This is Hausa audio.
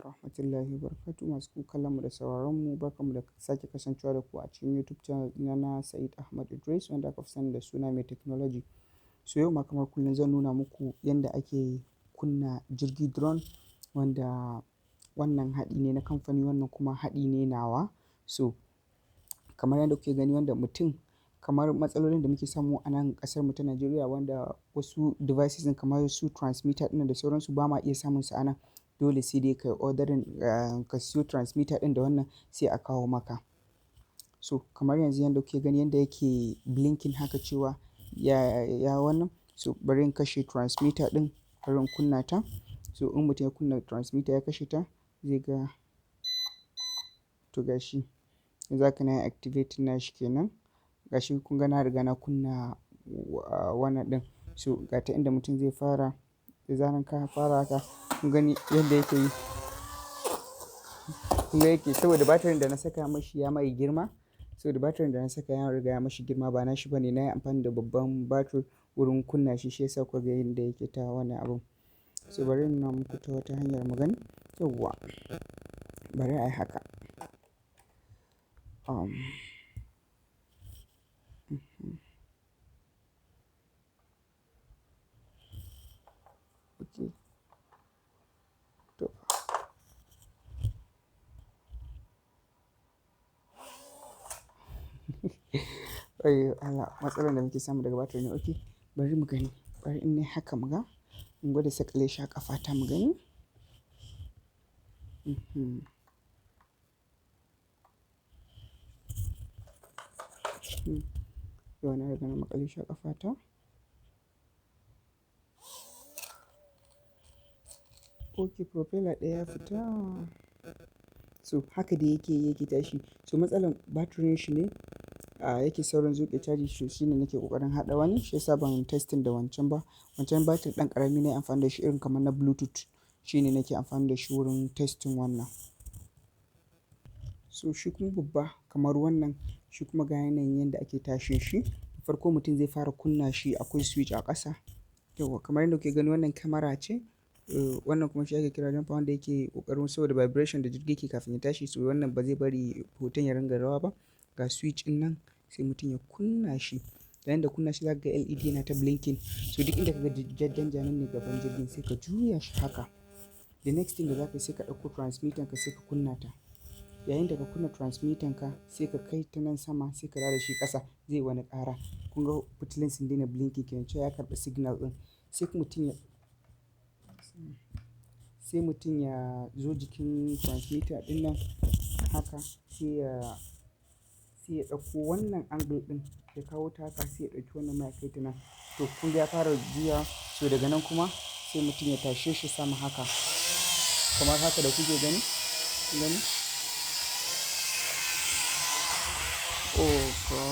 Rahmatullahi wabarakatuh masu kallon mu da sauraron mu, barkanmu da sake kasancewa da ku a cikin YouTube channel ɗina na Said Ahmad Idris, wanda aka fi sani da suna mai technology. So yau ma kamar kullum zan nuna muku yanda ake kunna jirgi drone, wanda wannan haɗi ne na kamfani, wannan kuma haɗi ne nawa. So kamar yadda kuke gani, wanda mutum, kamar matsalolin da muke samu a nan ƙasar mu ta Najeriya, wanda wasu devices ɗin kamar su transmitter ɗin da sauransu ba ma iya samun su a nan. Dole sai dai ka ordering, ka siyo transmitter ɗin da wannan sai a kawo maka. So kamar yanzu yanda kuke gani yanda yake blinking haka cewa ya wannan. So bari in kashe transmitter ɗin, bari in kunna ta. So in mutum ya kunna transmitter ya kashe ta, zai ga to gashi. Yanzu haka na yi activating nashi kenan. Gashi kun ga na riga na kunna wannan ɗin. So ga ta inda mutum zai fara, da zaran ka fara haka kun gani yanda yake yi. Kuma yake, saboda batirin da na saka mashi ya mai girma. Saboda batirin da na saka ya riga ya mashi girma, ba na shi bane. Na yi amfani da babban batir wurin kunna shi, shi yasa kuka ga yanda yake ta wannan abun. So bari in nuna muku ta wata hanyar mu gani. Yauwa, bari a yi haka. Okay. To. Ayyo Allah, matsalar da muke samu daga batir ne. Okay, bari mu gani. Bari in nayi haka mu ga. In gwada sakale shi a ƙafata mu gani. Yau na riga na maƙale shi a ƙafata. Okay, propeller ɗaya ya fita. So haka dai yake tashi. So matsalar batirin shi ne yake saurin zuƙe caji. Shi ne nake ƙoƙarin haɗa wani. Shi yasa ban testing da wancan ba. Wancan batir ɗan ƙarami na yi amfani da shi, irin kamar na Bluetooth. Shi ne nake amfani da shi wurin testing wannan. So shi kuma babba kamar wannan, shi kuma ga yanayin yanda ake tashin shi. Farko mutum zai fara kunna shi, akwai switch a ƙasa. Yauwa kamar yadda kuke gani, wannan kyamara ce. Wannan kuma shi ake kira jumper, wanda yake ƙoƙarin saboda vibration da jirgi yake kafin ya tashi. So wannan ba zai bari hoton ya ringa rawa ba. Ga switch ɗin nan sai mutum ya kunna shi. Yayin da kunna shi za ka ga LED yana ta blinking. So duk inda ka ga jajjan ja nan ne gaban jirgin, sai ka juya shi haka. The next thing da za ka yi, sai ka ɗauko transmitter ka sai ka kunna ta. Yayin da ka kunna transmitter ka, sai ka kai ta nan sama, sai ka dawo da shi ƙasa, zai wani ƙara. Kun ga fitilun sun daina blinking kenan, cewa ya karɓi signal ɗin. Sai mutum ya zo jikin transmitter ɗin nan haka, sai ya ɗauko wannan angle ɗin ya kawo ta haka, sai ya ɗauki wannan ma ya kai ta nan. To kun ga ya fara juyawa. So daga nan kuma sai mutum ya tashe shi sama haka. Kamar haka da kuke gani. Kun gani? Oh God.